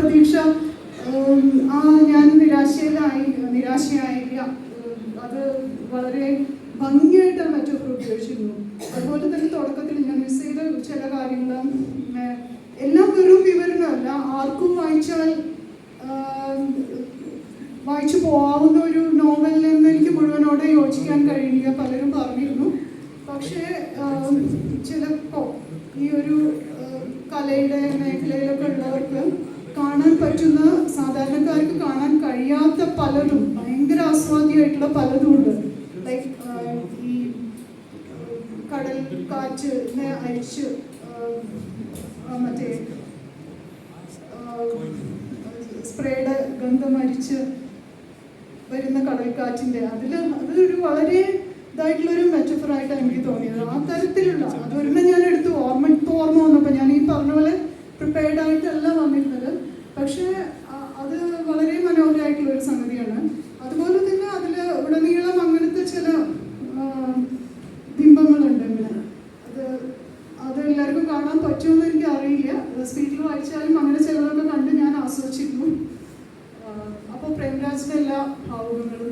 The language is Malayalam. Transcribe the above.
പ്രതീക്ഷ ഞാൻ നിരാശയായില്ല. അത് വളരെ ഭംഗിയായിട്ട് മെറ്റഫർ ഉപയോഗിച്ചിരുന്നു. അതുപോലെ തന്നെ തുടക്കത്തിൽ ഞാൻ മിസ് ചെയ്ത ചില കാര്യങ്ങൾ എല്ലാം വെറും വിവരണമല്ല, ആർക്കും വായിച്ചു പോകാവുന്ന ഒരു നോവലിൽ നിന്ന് എനിക്ക് മുഴുവനോടെ യോജിക്കാൻ കഴിയില്ല, പലരും പറഞ്ഞിരുന്നു. പക്ഷേ ചിലപ്പോൾ ഈ ഒരു കലയുടെ മേഖലയിലൊക്കെ ഉള്ളവർക്ക് കാണാൻ പറ്റുന്ന, സാധാരണക്കാർക്ക് കാണാൻ കഴിയാത്ത പലതും, ഭയങ്കര ആസ്വാദ്യമായിട്ടുള്ള പലതും ഉണ്ട്. ലൈക്ക് ഈ കടൽ കാറ്റിനെ അരിച്ച് മറ്റേ സ്പ്രേയുടെ ഗന്ധം അരിച്ച് വരുന്ന കടൽക്കാറ്റിൻ്റെ അതൊരു വളരെ ഇതായിട്ടുള്ളൊരു മെറ്റഫറായിട്ടാണ് എനിക്ക് തോന്നിയത്. ആ തരത്തിലുള്ള അതൊരെണ്ണം ഞാൻ എടുത്തു. ഓർമ്മ വന്നപ്പോൾ ഞാൻ ഈ പറഞ്ഞ പോലെ പ്രിപ്പയർഡ് ആയിട്ടല്ല വന്നിരുന്നത്. പക്ഷേ അത് വളരെ മനോഹരമായിട്ടുള്ളൊരു സംഗതിയാണ്. അതുപോലെ തന്നെ അതിൽ ഉടനീളം അങ്ങനത്തെ ചില ബിംബങ്ങളുണ്ട്. ഇങ്ങനെ അത് എല്ലാവർക്കും കാണാൻ പറ്റുമെന്ന് എനിക്ക് അറിയില്ല. സ്പീഡിൽ വായിച്ചാലും അങ്ങനെ ചിലതൊക്കെ കണ്ട് ഞാൻ ആസ്വദിച്ചിരുന്നു. അപ്പോൾ പ്രേംരാജിൻ്റെ എല്ലാ ഭാവുകങ്ങളും